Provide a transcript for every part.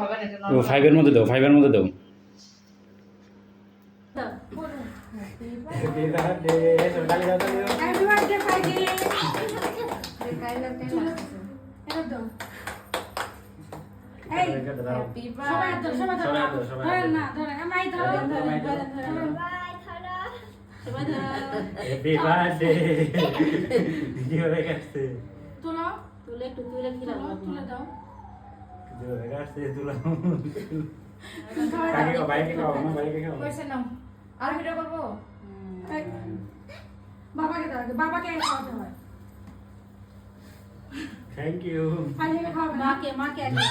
হবে না, ও 5 এর মধ্যে দাও, 5 এর মধ্যে দাও। হ্যাপি বার্থডে সোনালি দাও। Happy birthday Faizi. কাইলা এটা দাও। এই হ্যাপি বার্থডে সবাই ধরো। হ্যাঁ না ধরো আমি ধরো। বাই ধরো। সবাই ধরো। হ্যাপি বার্থডে কিভাবে কাটছে তুলো একটু তুলে দাও। কিভাবে কাটছে তুলো কাকে কো বাইকে খাও না বাইকে খাও কইছে নাও আর ভিডিও করব। বাবাকে দাও, বাবাকে খাওয়াতে হয়। থ্যাংক ইউ আগে খাওয়াবে মাকে আগে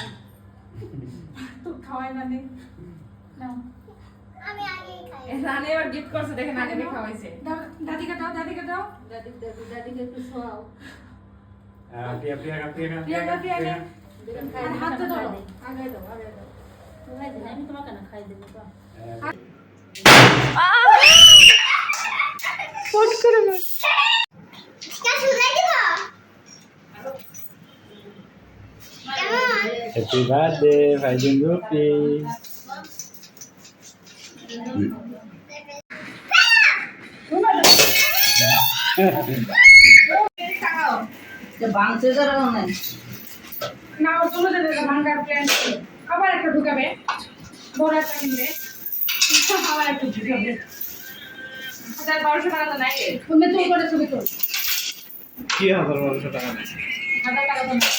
তো খাওয়াই না নে নাও। আমি আগে খাই। রানী এবার গিফট করছে, দেখেন আগে খাওয়াইছে। দাদিকে দাও দাদিকে একটু খাওয়াও। প্রিয়া প্রিয়া আর হাতটা ধরো আগে দাও আমি তোমাকে না খাই দেব তো। ফট করে না কে শুনে দিব? কেমন? হ্যাপি বার্থডে ফাইজিন রুপি বাংসে যারা নাই না চলে যেতে ভাঙার প্ল্যান আবার একটা ঢুকাবে বড় একটা কিনবে আবার একটা ঢুকাবে 1200 টাকা তো নাই তুমি তুই করে ছবি তোল কি 1200 টাকা 1000 টাকা তো নাই